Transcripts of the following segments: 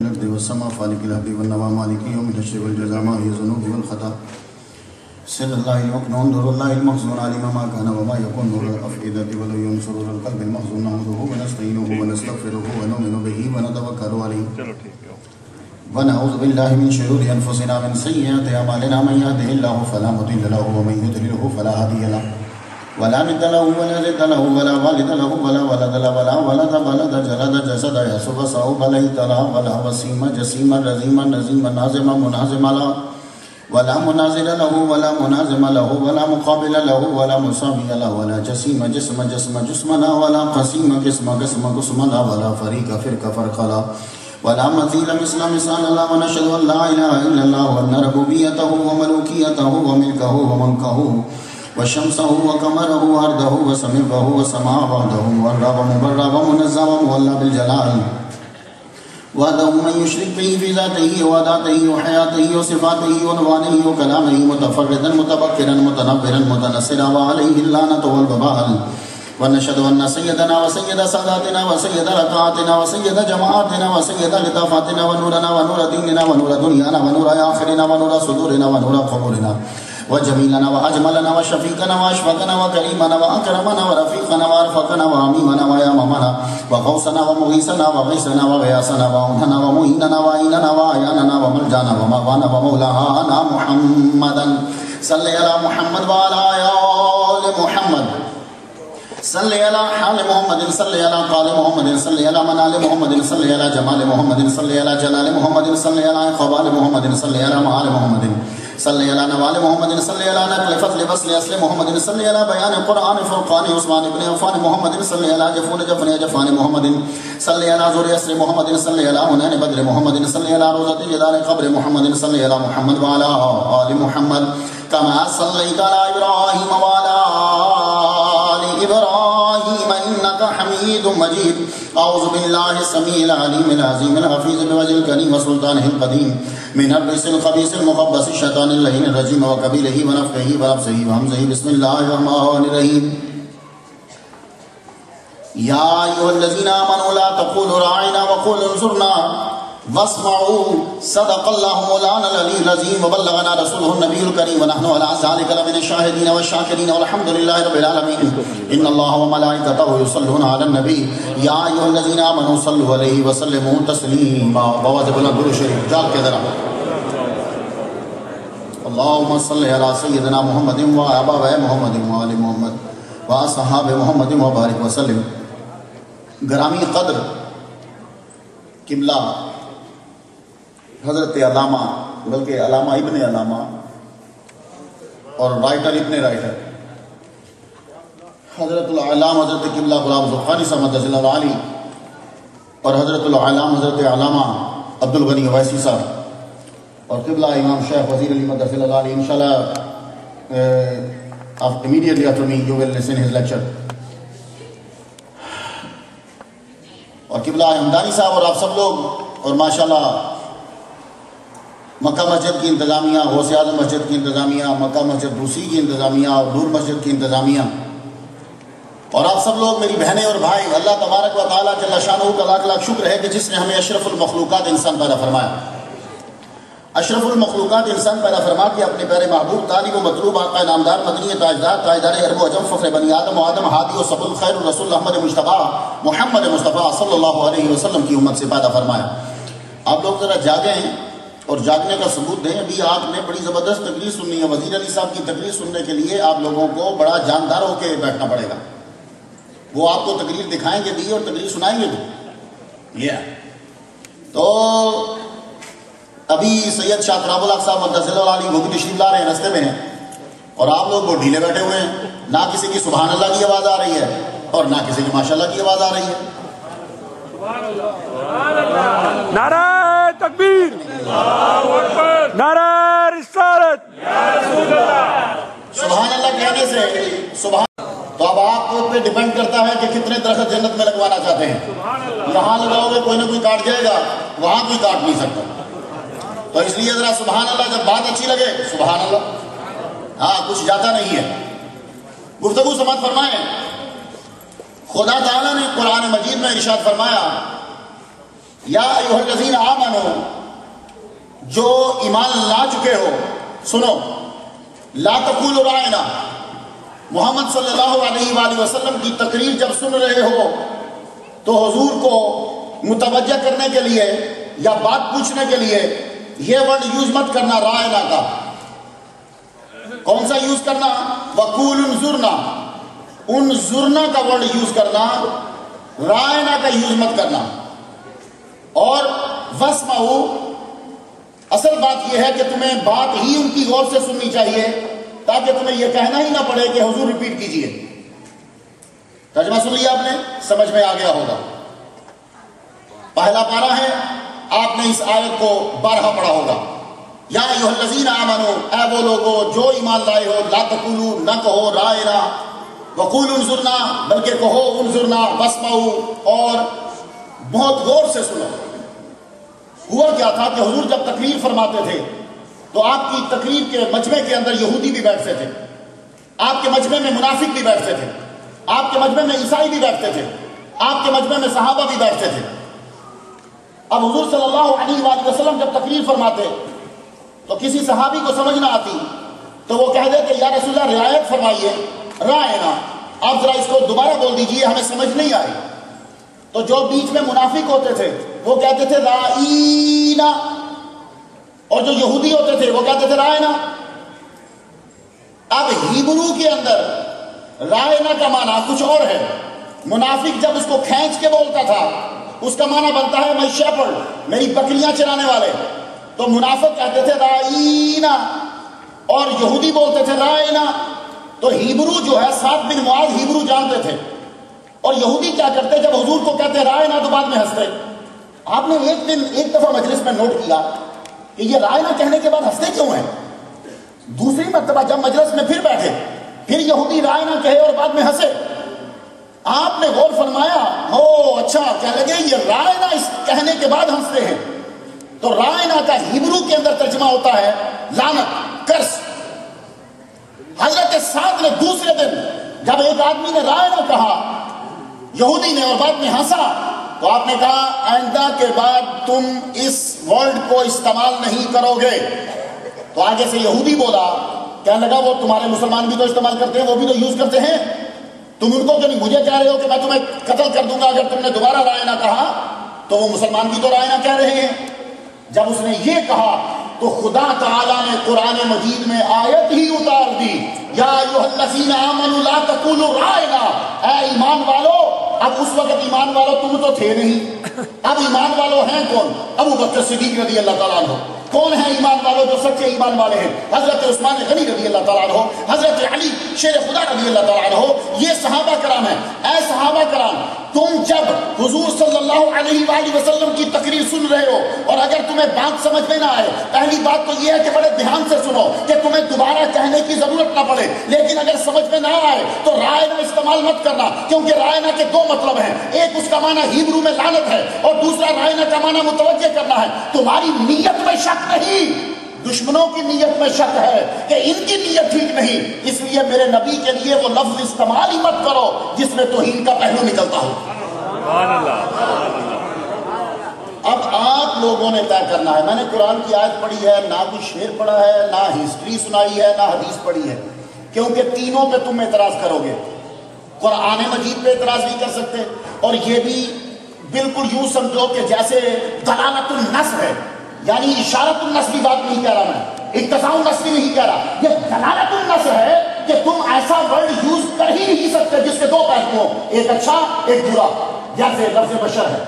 الأرض والسماء خالق الهب والنوى مالك يوم الحشر والجزاء ما هي الذنوب والخطا سر الله المكنون نور الله المخزون علم ما كان وما يكون نور الأفئدة والعيون سرور القلب المخزون نحمده ونستعينه ونستغفره ونؤمن به ونتوكل عليه ونعوذ بالله من شرور أنفسنا من سيئات أعمالنا من يهده الله فلا مضل له ومن يضلله فلا هادي له ولا ند له ولا ند له ولا والد له ولا ولد له ولا ولد بلد جلد جسد يسوع صوب ليت له ولا وسيم جسيم رزيم نزيم نازم منازم له ولا منازل له ولا منازم له ولا مقابل له ولا مساوي له ولا جسيم جسم جسم جسمنا ولا قسيم قسم قسم قسمنا ولا فريق فرق فرقنا ولا مثيل مثل مثالنا ونشهد أن لا إله إلا الله وأن ربوبيته وملوكيته وملكه وملكه وشمسه وقمره وأرضه وسمعه وسماء وحده والرب مبرب ومنزه ومولى بالجلال وحده من يشرك به في ذاته وذاته وحياته وصفاته ونوانه وكلامه متفردا متبكرا متنبرا متنصرا وعليه اللعنة والوبال ونشهد أن سيدنا وسيد ساداتنا وسيد ركعاتنا وسيد جماعاتنا وسيد لطافاتنا ونورنا ونور ديننا ونور دنيانا ونور آخرنا ونور صدورنا ونور قبورنا وجميلنا وأجملنا وشفيقنا وأشفقنا وكريمنا وأكرمنا ورفيقنا وأرفقنا وعميمنا وياممنا وغوثنا ومغيثنا وغيثنا وغياثنا وأنهنا ومهيننا وعيننا وعياننا وملجانا ومغوانا ومولانا محمدا صل على محمد وعلى آل محمد صل على حال محمد صل على قال محمد صل على منال محمد صل على جمال محمد صل على جلال محمد صل على قبال محمد صل على معال محمد صل على نوال محمد صل على نقل فضل فصل اصل محمد صل على بيان قرآن فرقان عثمان بن عفان محمد صل على جفون جفن جفان محمد صل على زور اسر محمد صل على هنان بدر محمد صل على روضة جدار قبر محمد صل على محمد وعلى آل محمد كما صليت على إبراهيم وعلى آل إبراهيم إنك حميد مجيد أعوذ بالله السميع العليم العظيم الحفيظ بوجه الكريم وسلطانه القديم من الرجس الخبيث المخبث الشيطان اللعين الرجيم وقبيله ونفخه ونفثه وهمزه بسم الله الرحمن الرحيم يا أيها الذين آمنوا لا تقولوا راعنا وقولوا انظرنا واسمعوا صدق الله مولانا العلي العظيم وبلغنا رسوله النبي الكريم ونحن على ذلك لمن الشاهدين والشاكرين والحمد لله رب العالمين إن الله وملائكته يصلون على النبي يا أيها الذين آمنوا صلوا عليه وسلموا تسليما بواجب الدرود الشريف جال کے ذرا اللهم صل على سيدنا محمد وآباء محمد وآل محمد وأصحاب محمد وبارك وسلم گرامی قدر قبلہ حضرت علامہ بلکہ علامہ ابن علامہ اور رائٹر ابن رائٹر حضرت العلامہ حضرت قبلہ غلام ذوقانی صاحب مدثر اللہ علی اور حضرت العلامہ حضرت علامہ عبد الغنی اویسی صاحب اور قبلہ امام شیخ وزیر علی مدثر اللہ علی انشاءاللہ immediately after me you will listen his lecture اور قبلہ ہمدانی صاحب اور آپ سب لوگ اور ماشاءاللہ مکہ مسجد کی انتظامیہ غوث اعظم مسجد کی انتظامیہ مکہ مسجد روسی کی انتظامیہ اور نور مسجد کی انتظامیہ اور آپ سب لوگ میری بہنیں اور بھائی اللہ تبارک و تعالیٰ جل شانہ کا لاکھ لاکھ شکر ہے کہ جس نے ہمیں اشرف المخلوقات انسان پیدا فرمایا اشرف المخلوقات انسان پیدا فرما کے اپنے پیارے محبوب طالب و مطلوب آقا نامدار مدنی تاجدار تاجدار عرب و عجم فخر بنی آدم و آدم ہادی و سب الخیر رسول احمد مصطفیٰ محمد مصطفیٰ صلی اللہ علیہ وسلم کی امت سے پیدا فرمایا آپ لوگ ذرا جاگیں اور جاگنے کا ثبوت دیں ابھی آپ نے بڑی زبردست تقریر سننی ہے وزیر علی صاحب کی تقریر سننے کے لیے آپ لوگوں کو بڑا جاندار ہو کے بیٹھنا پڑے گا وہ آپ کو تقریر دکھائیں گے بھی اور تقریر سنائیں گے بھی تو ابھی سید شاہ تراب الحق صاحب مدثر اللہ علی وہ بھی تشریف لا رہے ہیں رستے میں ہیں اور آپ لوگ وہ ڈھیلے بیٹھے ہوئے ہیں نہ کسی کی سبحان اللہ کی آواز آ رہی ہے اور نہ کسی کی ماشاءاللہ کی آواز آ رہی ہے نعرہ تکبیر نعرہ رسالت سبحان اللہ کہنے سے سبحان تو اب آپ پہ ڈیپینڈ کرتا ہے کہ کتنے درخت جنت میں لگوانا چاہتے ہیں یہاں لگاؤ گے کوئی نہ کوئی کاٹ جائے گا وہاں کوئی کاٹ نہیں سکتا تو اس لیے ذرا سبحان اللہ جب بات اچھی لگے سبحان اللہ ہاں کچھ جاتا نہیں ہے گفتگو سماعت فرمائیں خدا تعالیٰ نے قرآن مجید میں ارشاد فرمایا یا ایھا الذین آمنو، جو ایمان لا چکے ہو، سنو، لا تقولوا رائنا، محمد صلی اللہ علیہ وآلہ وسلم کی تقریر جب سن رہے ہو تو حضور کو متوجہ کرنے کے لیے یا بات پوچھنے کے لیے یہ ورڈ یوز مت کرنا رائنا کا۔ کون سا یوز کرنا؟ وقول انظرنا، انظرنا کا ورڈ یوز کرنا، رائنا کا یوز مت کرنا۔ اور واسمعوا، اصل بات یہ ہے کہ تمہیں بات ہی ان کی غور سے سننی چاہیے تاکہ تمہیں یہ کہنا ہی نہ پڑے کہ حضور ریپیٹ کیجئے۔ ترجمہ سن لیا آپ نے، سمجھ میں آ گیا ہوگا۔ پہلا پارہ ہے، آپ نے اس آیت کو بارہا پڑھا ہوگا۔ یا ایھا الذین آمنو، اے وہ لوگو جو ایمان لائے ہو، لا تقولوا، نہ کہو رائنا، وقولوا انظرنا، بلکہ کہو انظرنا، واسمعوا، اور بہت غور سے سنو۔ ہوا کیا تھا کہ حضور جب تقریر فرماتے تھے تو آپ کی تقریر کے مجمع کے اندر یہودی بھی بیٹھتے تھے، آپ کے مجمع میں منافق بھی بیٹھتے تھے، آپ کے مجمع میں عیسائی بھی بیٹھتے تھے، آپ کے مجمع میں صحابہ بھی بیٹھتے تھے۔ اب حضور صلی اللہ علیہ وآلہ وسلم جب تقریر فرماتے تو کسی صحابی کو سمجھ نہ آتی تو وہ کہہ دیتے یا رسول اللہ رعایت فرمائیے، رائنا، آپ ذرا اس کو دوبارہ بول دیجئے، ہمیں سمجھ نہیں آئی۔ تو جو بیچ میں منافق ہوتے تھے وہ کہتے تھے رائینا، اور جو یہودی ہوتے تھے وہ کہتے تھے رائنا۔ اب ہیبرو کے اندر رائنا کا معنی کچھ اور ہے۔ منافق جب اس کو کھینچ کے بولتا تھا اس کا معنی بنتا ہے میں شیپرڈ، میری بکریاں چرانے والے، تو منافق کہتے تھے رائینا اور یہودی بولتے تھے رائنا۔ تو ہیبرو جو ہے، سعد بن معاذ ہیبرو جانتے تھے، اور یہودی کیا کرتے جب حضور کو کہتے رائنا تو بعد میں ہنستے۔ آپ نے ایک دفعہ مجلس میں نوٹ کیا کہ یہ رائنا کہنے کے بعد ہنستے کیوں ہیں؟ دوسری مرتبہ جب مجلس میں پھر بیٹھے، پھر یہودی رائنا کہے اور بعد میں ہنسے۔ آپ نے غور فرمایا، او اچھا، کہنے لگے یہ رائنا اس کہنے کے بعد ہنستے ہیں۔ تو رائنا کا ہیبرو کے اندر ترجمہ ہوتا ہے لعنت، کرس۔ حضرت سعد نے دوسرے دن جب ایک آدمی نے رائنا کہا یہودی نے اور بعد میں ہنسا تو آپ نے کہا آئندہ کے بعد تم اس ورڈ کو استعمال نہیں کرو گے۔ تو آگے سے یہودی بولا، کہنے لگا وہ تمہارے مسلمان بھی تو استعمال کرتے ہیں، وہ بھی تو یوز کرتے ہیں، تم ان کو کیوں نہیں مجھے کہہ رہے ہو کہ میں تمہیں قتل کر دوں گا اگر تم نے دوبارہ رائنا کہا؟ تو وہ مسلمان بھی تو رائنا کہہ رہے ہیں۔ جب اس نے یہ کہا تو خدا تعالیٰ نے قرآن مجید میں آیت ہی اتار دی، یا ایھا الذین آمنوا لا تقولوا رائنا، اے ایمان والو۔ اب اس وقت ایمان والو تم تو تھے نہیں، اب ایمان والو ہیں کون؟ ابو بکر صدیق رضی اللہ تعالیٰ عنہ۔ کون ہیں ایمان والو جو سچے ایمان والے ہیں؟ حضرت عثمان غنی رضی اللہ تعالیٰ عنہ، حضرت علی شیر خدا رضی اللہ تعالیٰ عنہ، یہ صحابہ کرام ہیں۔ اے صحابہ کرام، تم جب حضور صلی اللہ علیہ وآلہ وسلم کی تقریر سن رہے ہو اور اگر تمہیں بات سمجھ میں نہ آئے، پہلی بات تو یہ ہے کہ بڑے دھیان سے سنو کہ تمہیں دوبارہ کہنے کی ضرورت نہ پڑے، لیکن اگر سمجھ میں نہ آئے تو رائنا استعمال مت کرنا، کیونکہ رائنا کے دو مطلب ہیں، ایک اس کا معنی ہیبرو میں لعنت ہے اور دوسرا رائنا کا معنی متوجہ کرنا ہے۔ تمہاری نیت میں شک نہیں، دشمنوں کی نیت میں شک ہے کہ ان کی نیت ٹھیک نہیں، اس لیے میرے نبی کے لیے وہ لفظ استعمال ہی مت کرو جس میں توہین کا پہلو نکلتا ہو۔ اب آپ لوگوں نے طے کرنا ہے۔ میں نے قرآن کی آیت پڑھی ہے، نہ کوئی شعر پڑھا ہے، نہ ہسٹری سنائی ہے، نہ حدیث پڑھی ہے، کیونکہ تینوں پہ تم اعتراض کرو گے۔ قرآن مجید پہ اعتراض نہیں کر سکتے، اور یہ بھی بالکل یوں سمجھو کہ جیسے دلالت النص ہے، یعنی اشارت النص کی بات نہیں کہہ رہا میں، اقتضاء النص بھی نہیں کہہ رہا، یہ دلالت النص ہے کہ تم ایسا ورڈ یوز کر ہی نہیں سکتے جس کے دو پہلو ہوں، ایک اچھا ایک برا۔ جیسے لفظ بشر ہے،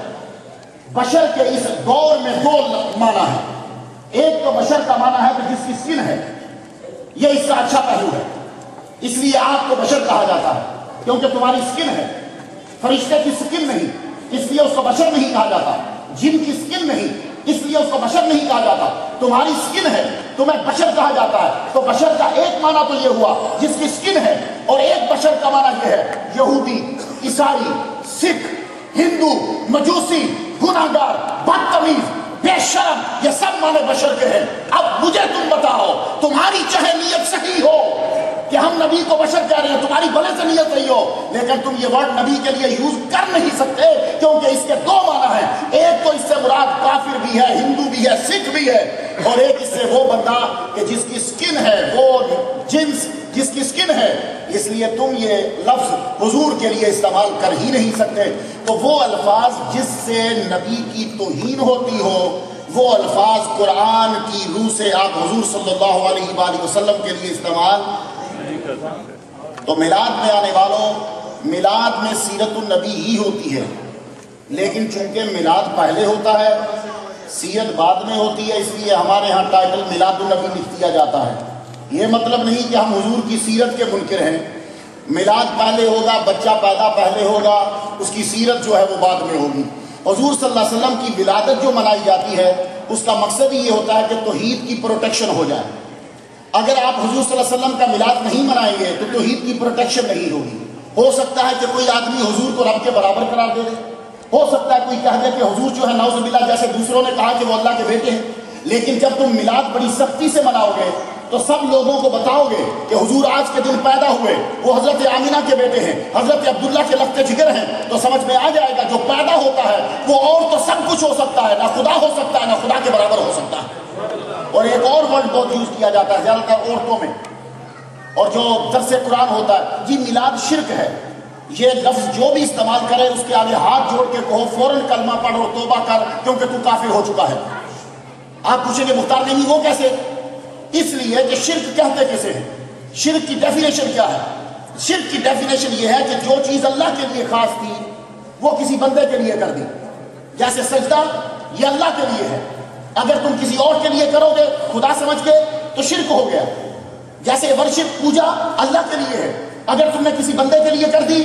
بشر کے اس دور میں دو معنی ہے، ایک تو بشر کا معنی ہے کہ جس کی سکن ہے، یہ اس کا اچھا پہلو ہے، اس لیے آپ کو بشر کہا جاتا ہے کیونکہ تمہاری سکن ہے۔ فرشتے کی سکن نہیں، اس لیے اس کو بشر نہیں کہا جاتا۔ جن کی سکن نہیں، اس لیے اس کو بشر نہیں کہا جاتا۔ تمہاری سکن ہے، تمہیں بشر کہا جاتا ہے، تو بشر کا ایک معنی تو یہ ہوا جس کی سکن ہے، اور ایک بشر کا معنی یہ ہے یہودی، عیسائی، سکھ، ہندو، مجوسی، گناہگار، بدتمیز، بے شرم، یہ سب معنی بشر کے ہیں۔ اب مجھے تم بتاؤ، تمہاری چاہے نیت صحیح ہو کہ کہ ہم نبی کو بشر کہہ رہے ہیں، تمہاری بھلے سے نیت صحیح ہو، لیکن تم یہ ورڈ نبی کے لیے یوز کر نہیں سکتے، کیونکہ اس کے دو معنی ہیں، ایک تو اس سے مراد کافر بھی ہے، ہندو بھی ہے، سکھ بھی ہے، اور ایک اس سے وہ بندہ کہ جس کی سکن ہے، وہ جنس جس کی سکن ہے، اس لیے تم یہ لفظ حضور کے لیے استعمال کر ہی نہیں سکتے۔ تو وہ الفاظ جس سے نبی کی توہین ہوتی ہو، وہ الفاظ قرآن کی روح سے آپ حضور صلی اللہ علیہ وآلہ وسلم کے لیے استعمال نہیں کر سکتے۔ تو میلاد میں آنے والوں، میلاد میں سیرت النبی ہی ہوتی ہے، لیکن چونکہ میلاد پہلے ہوتا ہے، سیرت بعد میں ہوتی ہے، اس لیے ہمارے ہاں ٹائٹل میلاد النبی لکھ دیا جاتا ہے۔ یہ مطلب نہیں کہ ہم حضور کی سیرت کے منکر ہیں، میلاد پہلے ہوگا، بچہ پیدا پہلے ہوگا، اس کی سیرت جو ہے وہ بعد میں ہوگی۔ حضور صلی اللہ علیہ وسلم کی ولادت جو منائی جاتی ہے، اس کا مقصد یہ ہوتا ہے کہ توحید کی پروٹیکشن ہو جائے۔ اگر آپ حضور صلی اللہ علیہ وسلم کا میلاد نہیں منائیں گے تو توحید کی پروٹیکشن نہیں ہوگی۔ ہو سکتا ہے کہ کوئی آدمی حضور کو رب کے برابر قرار دے دے، ہو سکتا ہے کوئی کہہ دے کہ حضور جو ہے نعوذ باللہ جیسے دوسروں نے کہا کہ وہ اللہ کے بیٹے ہیں، لیکن جب تم میلاد بڑی سختی سے مناؤ گے تو سب لوگوں کو بتاؤ گے کہ حضور آج کے دن پیدا ہوئے، وہ حضرت آمینہ کے بیٹے ہیں، حضرت عبداللہ کے لخت جگر ہیں، تو سمجھ میں آ جائے گا جو پیدا ہوتا ہے وہ اور تو سب کچھ ہو سکتا ہے، نہ خدا ہو سکتا ہے نہ خدا کے برابر ہو سکتا ہے۔ اور ایک اور ورڈ بہت یوز کیا جاتا ہے زیادہ تر عورتوں میں، اور جو درس قرآن ہوتا ہے، جی میلاد شرک ہے، یہ لفظ جو بھی استعمال کرے اس کے آگے ہاتھ جوڑ کے کہو فوراً کلمہ پڑھ اور توبہ کر، کیونکہ تو کافر ہو چکا ہے۔ آپ پوچھیں گے مختار نہیں وہ کیسے؟ اس لیے کہ شرک کہتے کسے ہیں، شرک کی ڈیفینیشن کیا ہے؟ شرک کی ڈیفینیشن یہ ہے کہ جو چیز اللہ کے لیے خاص تھی وہ کسی بندے کے لیے کر دی، جیسے سجدہ یہ اللہ کے لیے ہے، اگر تم کسی اور کے لیے کرو گے خدا سمجھ کے تو شرک ہو گیا۔ جیسے ورشپ پوجا اللہ کے لیے ہے، اگر تم نے کسی بندے کے لیے کر دی،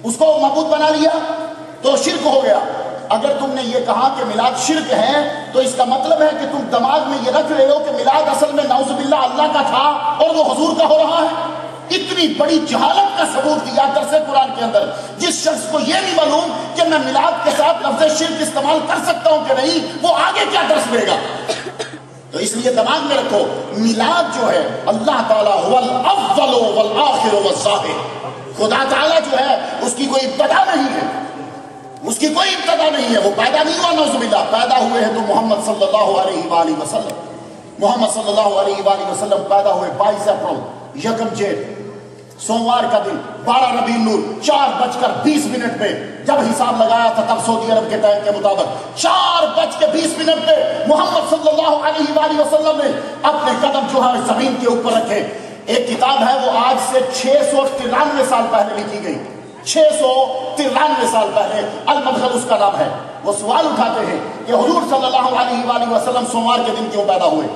اس کو معبود بنا لیا تو شرک ہو گیا۔ اگر تم نے یہ کہا کہ میلاد شرک ہے تو اس کا مطلب ہے کہ تم دماغ میں یہ رکھ رہے ہو کہ میلاد اصل میں نعوذ باللہ اللہ کا تھا اور وہ حضور کا ہو رہا ہے۔ اتنی بڑی جہالت کا ثبوت دیا درس قرآن کے اندر۔ جس شخص کو یہ نہیں معلوم کہ میں میلاد کے ساتھ لفظ شرک استعمال کر سکتا ہوں کہ نہیں، وہ آگے کیا درس دے گا؟ تو اس لیے دماغ میں رکھو، میلاد جو ہے اللہ تعالیٰ هو الاول والآخر والظاہر، خدا تعالیٰ جو ہے اس کی کوئی ابتدا نہیں ہے، اس کی کوئی ابتدا نہیں ہے، وہ پیدا نہیں ہوا نعوذ باللہ، پیدا ہوئے ہیں تو محمد صلی اللہ علیہ وآلہ وسلم، محمد صلی اللہ علیہ وآلہ وسلم پیدا ہوئے 22 اپریل یکم جیٹ سوموار کا دن 12 ربیع الاول 4:20 پہ جب حساب لگایا تھا تب سعودی عرب کے ٹائم کے مطابق 4:20 پہ محمد صلی اللہ علیہ وآلہ وسلم نے اپنے قدم جو ہے زمین کے اوپر رکھے۔ ایک کتاب ہے وہ آج سے 693 سال پہلے لکھی گئی، 693 سال پہلے، المدخل اس کا نام ہے۔ وہ سوال اٹھاتے ہیں کہ حضور صلی اللہ علیہ وآلہ وسلم سوموار کے دن کیوں پیدا ہوئے؟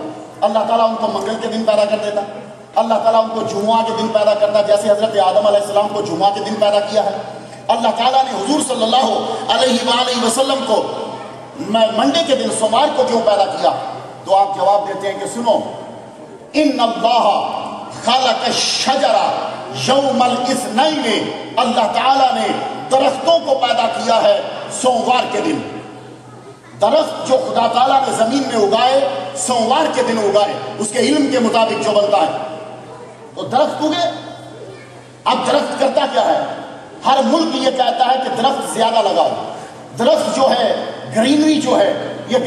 اللہ تعالیٰ ان کو منگل کے دن پیدا کر دیتا، اللہ تعالیٰ ان کو جمعہ کے دن پیدا کرتا، جیسے حضرت آدم علیہ السلام کو جمعہ کے دن پیدا کیا ہے۔ اللہ تعالیٰ نے حضور صلی اللہ علیہ وآلہ وسلم کو منڈے کے دن سوموار کو کیوں پیدا کیا؟ تو آپ جواب دیتے ہیں کہ سنو، ان اللہ خلق الشجر یوم الاثنین، اللہ تعالیٰ نے درختوں کو پیدا کیا ہے سوموار کے دن۔ درخت جو خدا تعالیٰ نے زمین میں اگائے سوموار کے دن اگائے، اس کے علم کے مطابق جو بنتا ہے تو درخت اگے۔ اب درخت کرتا کیا ہے؟ ہر ملک یہ کہتا ہے کہ درخت زیادہ لگاؤ، درخت جو ہے گرینری جو ہے یہ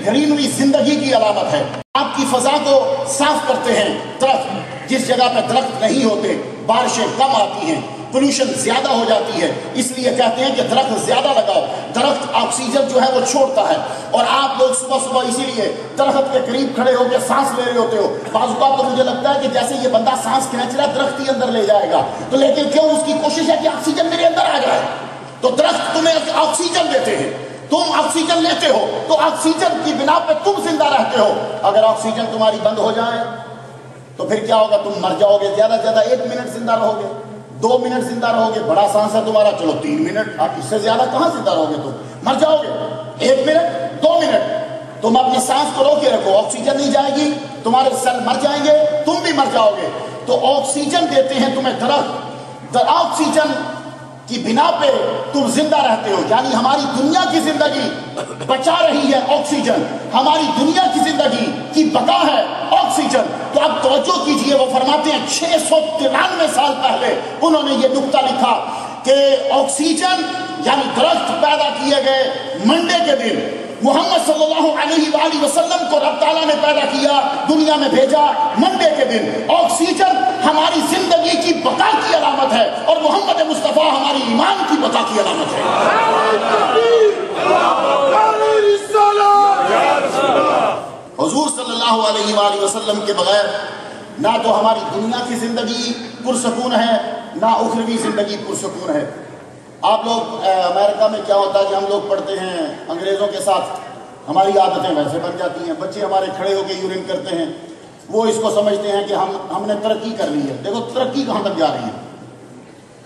گرینری زندگی کی علامت ہے۔ آپ کی فضا کو صاف کرتے ہیں درخت، جس جگہ پہ درخت نہیں ہوتے بارشیں کم آتی ہیں، پولوشن زیادہ ہو جاتی ہے، اس لیے کہتے ہیں کہ درخت زیادہ لگاؤ۔ درخت آکسیجن جو ہے وہ چھوڑتا ہے، اور آپ لوگ صبح صبح اسی لیے درخت کے قریب کھڑے ہو کے سانس لے رہے ہوتے ہو، بعض اوقات تو مجھے لگتا ہے کہ جیسے یہ بندہ سانس کھینچ رہا ہے درخت ہی اندر لے جائے گا، تو لیکن کیوں؟ اس کی کوشش ہے کہ آکسیجن میرے اندر آ جائے۔ تو درخت تمہیں آکسیجن دیتے ہیں، تم آکسیجن لیتے ہو، تو آکسیجن کی بنا پہ تم زندہ رہتے ہو۔ اگر آکسیجن تمہاری بند ہو جائے تو پھر کیا ہوگا؟ تم مر جاؤ گے۔ زیادہ سے زیادہ 1 منٹ زندہ رہو گے، 2 منٹ زندہ رہو گے، بڑا سانس ہے تمہارا، چلو 3 منٹ، آپ اس سے زیادہ کہاں زندہ رہو گے؟ تم مر جاؤ گے۔ 1 منٹ 2 منٹ تم اپنی سانس کو روکے رکھو، آکسیجن نہیں جائے گی، تمہارے سیل مر جائیں گے، تم بھی مر جاؤ گے۔ تو آکسیجن دیتے ہیں تمہیں درخت، آکسیجن کی بنا پہ تم زندہ رہتے ہو، یعنی ہماری دنیا کی زندگی بچا رہی ہے آکسیجن، ہماری دنیا کی زندگی کی بقا ہے آکسیجن۔ تو اب توجہ کیجئے، وہ فرماتے ہیں 693 سال پہلے انہوں نے یہ نکتہ لکھا کہ آکسیجن یعنی درخت پیدا کیے گئے منڈے کے دن، محمد صلی اللہ علیہ وآلہ وسلم کو رب تعالیٰ نے پیدا کیا، دنیا میں بھیجا منڈے کے دن۔ آکسیجن ہماری زندگی کی بقا کی علامت ہے اور محمد مصطفیٰ ہماری ایمان کی بقا کی علامت ہے۔ حضور صلی اللہ علیہ وآلہ وسلم کے بغیر نہ تو ہماری دنیا کی زندگی پرسکون ہے، نہ اخروی زندگی پرسکون ہے۔ آپ لوگ امریکہ میں کیا ہوتا ہے کہ ہم لوگ پڑھتے ہیں انگریزوں کے ساتھ، ہماری عادتیں ویسے بن جاتی ہیں، بچے ہمارے کھڑے ہو کے یورین کرتے ہیں، وہ اس کو سمجھتے ہیں کہ ہم نے ترقی کر لی ہے۔ دیکھو ترقی کہاں تک جا رہی ہے،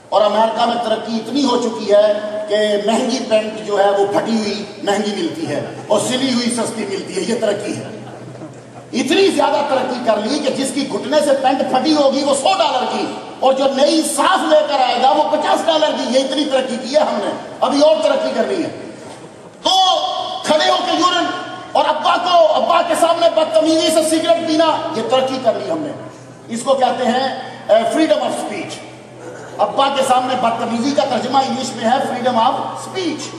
اور امریکہ میں ترقی اتنی ہو چکی ہے کہ مہنگی پینٹ جو ہے وہ پھٹی ہوئی مہنگی ملتی ہے اور سلی ہوئی سستی ملتی ہے، یہ ترقی ہے۔ اتنی زیادہ ترقی کر لی کہ جس کی گھٹنے سے پینٹ پھٹی ہوگی وہ $100 کی، اور جو نئی صاف لے کر آئے گا وہ $50 کی۔ یہ اتنی ترقی کی ہے ہم نے، ابھی اور ترقی کرنی ہے۔ تو کھڑے ہو کے یورین، اور ابا کے سامنے بدتمیزی سے سگریٹ پینا، یہ ترقی کر لی ہم نے۔ اس کو کہتے ہیں فریڈم آف سپیچ۔ ابا کے سامنے بدتمیزی کا ترجمہ انگلش میں ہے فریڈم آف سپیچ۔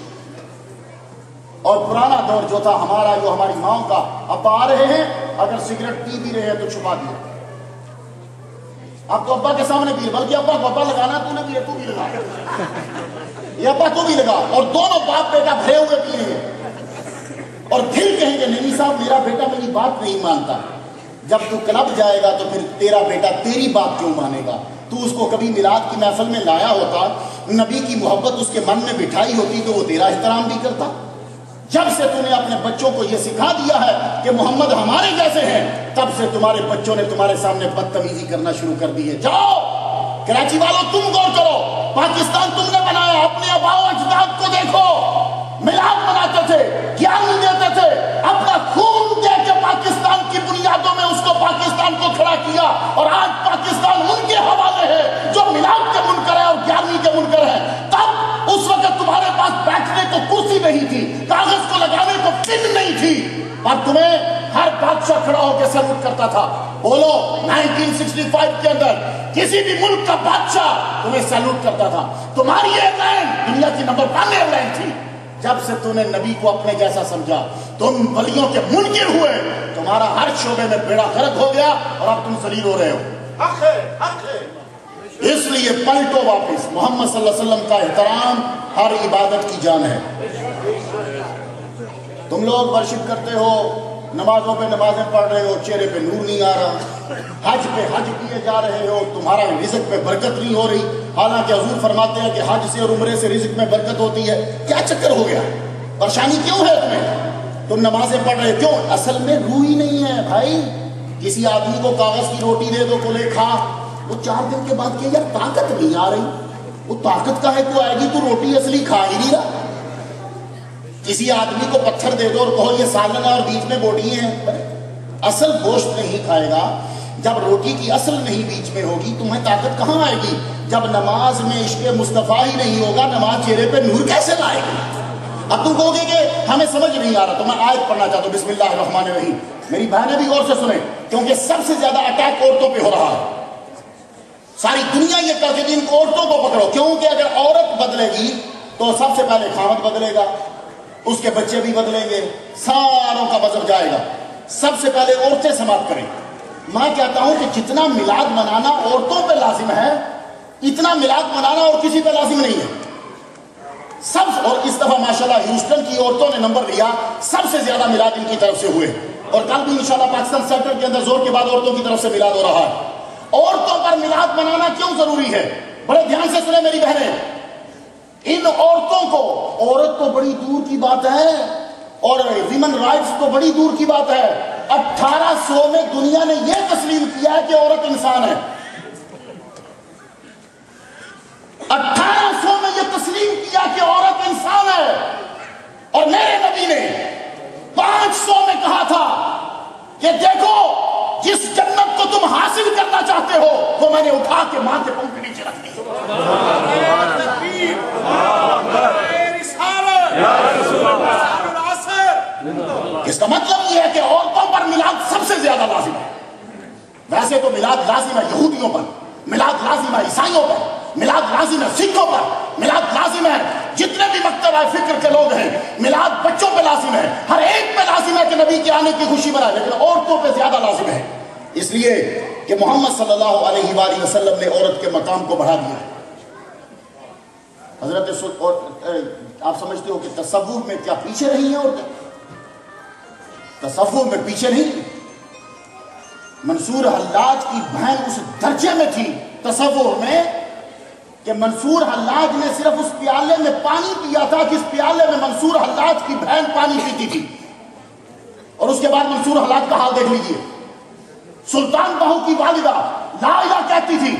اور پرانا دور جو تھا ہمارا، جو ہماری ماں کا، ابا آ رہے ہیں اگر سگریٹ پی بھی رہے ہیں تو چھپا دیا۔ اب تو ابا کے سامنے پی، بلکہ ابا کو ابا لگانا، تو نے بھی تو بھی لگا، یہ ابا تو بھی لگا، اور دونوں باپ بیٹا بھرے ہوئے پی رہے ہیں، اور پھر کہیں گے نہیں صاحب میرا بیٹا میری بات نہیں مانتا۔ جب تو کلب جائے گا تو پھر تیرا بیٹا تیری بات کیوں مانے گا؟ تو اس کو کبھی میلاد کی محفل میں لایا ہوتا، نبی کی محبت اس کے من میں بٹھائی ہوتی تو وہ تیرا احترام بھی کرتا۔ جب سے تم نے اپنے بچوں کو یہ سکھا دیا ہے کہ محمد ہمارے جیسے ہیں، تب سے تمہارے بچوں نے تمہارے سامنے بدتمیزی کرنا شروع کر دی ہے۔ جاؤ کراچی والوں، تم غور کرو، پاکستان تم نے بنایا، اپنے آباء و اجداد کو دیکھو، میلاد مناتے تھے، گیارہویں دیتے تھے، اپنا خون دے کے پاکستان کی بنیادوں میں اس کو پاکستان کو کھڑا کیا، اور آج پاکستان ان کے حوالے ہے جو میلاد کے منکر ہے اور گیارہویں کے منکر ہے۔ تب اس وقت تمہارے پاس بیٹھنے کو کرسی نہیں تھی، کاغذ کو لگانے کو پن نہیں تھی، اور تمہیں ہر بادشاہ کھڑا ہو کے سلوٹ کرتا تھا۔ بولو 1965 کے اندر کسی بھی ملک کا بادشاہ تمہیں سلوٹ کرتا تھا۔ تمہاری ایئر لائن دنیا کی نمبر 1 ایئر لائن تھی۔ جب سے تم نے نبی کو اپنے جیسا سمجھا، تم ولیوں کے منکر ہوئے، تمہارا ہر شعبے میں بیڑا غرق ہو گیا اور اب تم ذلیل ہو رہے ہو۔ حق ہے۔ اس لیے پلٹو واپس، محمد صلی اللہ علیہ وسلم کا احترام ہر عبادت کی جان ہے۔ تم لوگ ورشپ کرتے ہو، نمازوں پہ نمازیں پڑھ رہے ہو، چہرے پہ نور نہیں آ رہا، حج پہ حج کیے جا رہے ہو، تمہارا رزق پہ برکت نہیں ہو رہی، حالانکہ حضور فرماتے ہیں کہ حج سے اور عمرے سے رزق میں برکت ہوتی ہے۔ کیا چکر ہو گیا؟ پریشانی کیوں ہے تمہیں؟ تم نمازیں پڑھ رہے کیوں؟ اصل میں روح ہی نہیں ہے بھائی۔ کسی آدمی کو کاغذ کی روٹی دے دو، کولے کھا، وہ 4 دن کے بعد کہ یار طاقت نہیں آ رہی، وہ طاقت کا ہے تو آئے گی، تو روٹی اصلی کھا ہی نہیں رہا۔ کسی آدمی کو پتھر دے دو اور کہو یہ سالن ہے اور بیچ میں بوٹی ہیں، اصل گوشت نہیں کھائے گا۔ جب روٹی کی اصل نہیں بیچ میں ہوگی، تمہیں طاقت کہاں آئے گی؟ جب نماز میں عشق مصطفیٰ ہی نہیں ہوگا، نماز چہرے پہ نور کیسے لائے گی؟ اب تم کہو گے کہ ہمیں سمجھ نہیں آ رہا، تو میں آیت پڑھنا چاہتا ہوں، بسم اللہ الرحمن الرحیم۔ میری بہنیں بھی غور سے سنیں، کیونکہ سب سے زیادہ اٹیک عورتوں پہ ہو رہا ہے۔ ساری دنیا یہ کہتی ہے کہ ان عورتوں کو پکڑو، کیونکہ اگر عورت بدلے گی تو سب سے پہلے خاوند بدلے گا، اس کے بچے بھی بدلیں گے، ساروں کا مذہب جائے گا۔ سب سے پہلے عورتیں سماعت کریں۔ میں کہتا ہوں کہ جتنا میلاد منانا عورتوں پہ لازم ہے، اتنا میلاد منانا اور کسی پہ لازم نہیں ہے۔ اور اس دفعہ ماشاءاللہ ہیوسٹن کی عورتوں نے نمبر لیا، سب سے زیادہ میلاد ان کی طرف سے ہوئے، اور کل بھی انشاءاللہ پاکستان سینٹر کے اندر زور کے بعد عورتوں کی طرف سے میلاد ہو رہا ہے۔ عورتوں پر میلاد منانا کیوں ضروری ہے؟ بڑے دھیان سے سنیں میری بہنیں، ان عورتوں کو، عورت تو بڑی دور کی بات ہے اور ویمن رائٹس تو بڑی دور کی بات ہے، 1800 میں دنیا نے یہ تسلیم کیا ہے کہ عورت انسان ہے۔ 1800 میں یہ تسلیم کیا کہ عورت انسان ہے، اور میرے نبی نے 500 میں کہا تھا کہ دیکھو جس جنت کو تم حاصل کرنا چاہتے ہو وہ میں نے اٹھا کے ماں کے پاؤں کے نیچے رکھ دی۔ اس کا مطلب یہ ہے کہ عورتوں پر میلاد سب سے زیادہ لازم ہے۔ ویسے تو میلاد لازم ہے یہودیوں پر، میلاد لازم ہے عیسائیوں پر، میلاد لازم ہے سکھوں پر، میلاد لازم ہے جتنے بھی مکتب فکر کے لوگ ہیں، میلاد بچوں پہ لازم ہے، ہر ایک پہ لازم ہے کہ نبی کے آنے کی خوشی منائے، لیکن عورتوں پہ زیادہ لازم ہے، اس لیے کہ محمد صلی اللہ علیہ وآلہ وسلم نے عورت کے مقام کو بڑھا دیا ہے۔ حضرت آپ سمجھتے ہو کہ تصوف میں کیا پیچھے رہی ہیں عورتیں؟ تصوف میں پیچھے نہیں۔ منصور حلاج کی بہن اس درجے میں تھی تصوف میں کہ منصور حلاج نے صرف اس پیالے میں پانی پیا تھا جس پیالے میں منصور حلاج کی بہن پانی پیتی تھی، اور اس کے بعد منصور حلاج کا حال دیکھ لیجئے۔ سلطان بہو کی والدہ لا الہ کہتی تھی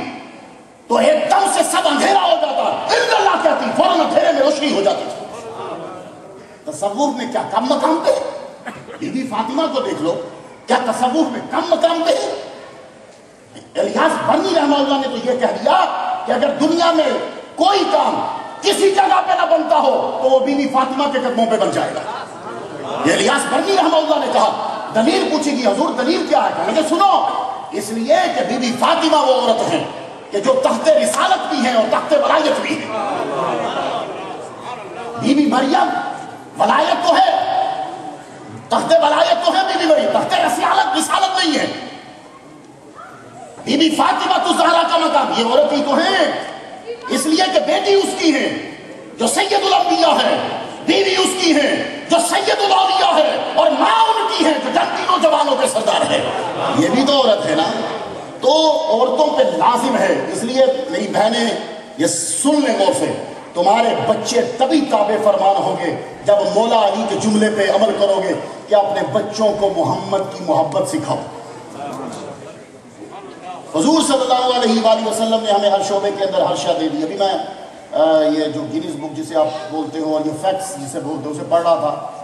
تو ایک دم سے سب اندھیرا ہو جاتا، الا اللہ کہتی فوراً اندھیرے میں روشنی ہو جاتی تھی۔ تصوف میں کیا کم مقام پہ؟ بی بی فاطمہ کو دیکھ لو، کیا تصوف میں کم مقام پہ؟ الیاس برنی رحمہ اللہ نے تو یہ کہہ دیا کہ اگر دنیا میں کوئی کام کسی جگہ پہ نہ بنتا ہو تو وہ بی بی فاطمہ کے قدموں پہ بن جائے گا۔ یہ الیاس برنی رحمہ اللہ نے کہا۔ دلیل پوچھی گی حضور دلیل کیا ہے؟ کہنے کہ سنو، اس لیے کہ بی بی فاطمہ وہ عورت ہیں کہ جو تخت رسالت بھی ہیں اور تخت ولایت بھی ہیں۔ بی بی مریم ولایت تو ہے، تخت ولایت تو ہے بی بی مریم، تخت رسالت نہیں ہے۔ بی بی فاطمہ تو زہرا کا مقام، یہ عورت ہی تو ہیں، اس لیے کہ بیٹی اس کی ہے جو سید الانبیاء ہے، بیوی اس کی ہے جو سید الاولیاء ہے، اور ماں ان کی ہے جو جنتی نوجوانوں کے سردار ہے۔ یہ بھی تو عورت ہے نا، تو عورتوں پہ لازم ہے۔ اس لیے میری بہنیں یہ سن لیں غور سے، تمہارے بچے تبھی تابع فرمان ہوں گے جب مولا علی کے جملے پہ عمل کرو گے کہ اپنے بچوں کو محمد کی محبت سکھاؤ۔ حضور صلی اللہ علیہ وآلہ وسلم نے ہمیں ہر شعبے کے اندر ہر شے دے دی۔ ابھی میں یہ جو گینیز بک جسے آپ بولتے ہو اور یہ فیکٹس جسے بولتے ہو اسے پڑھ رہا تھا،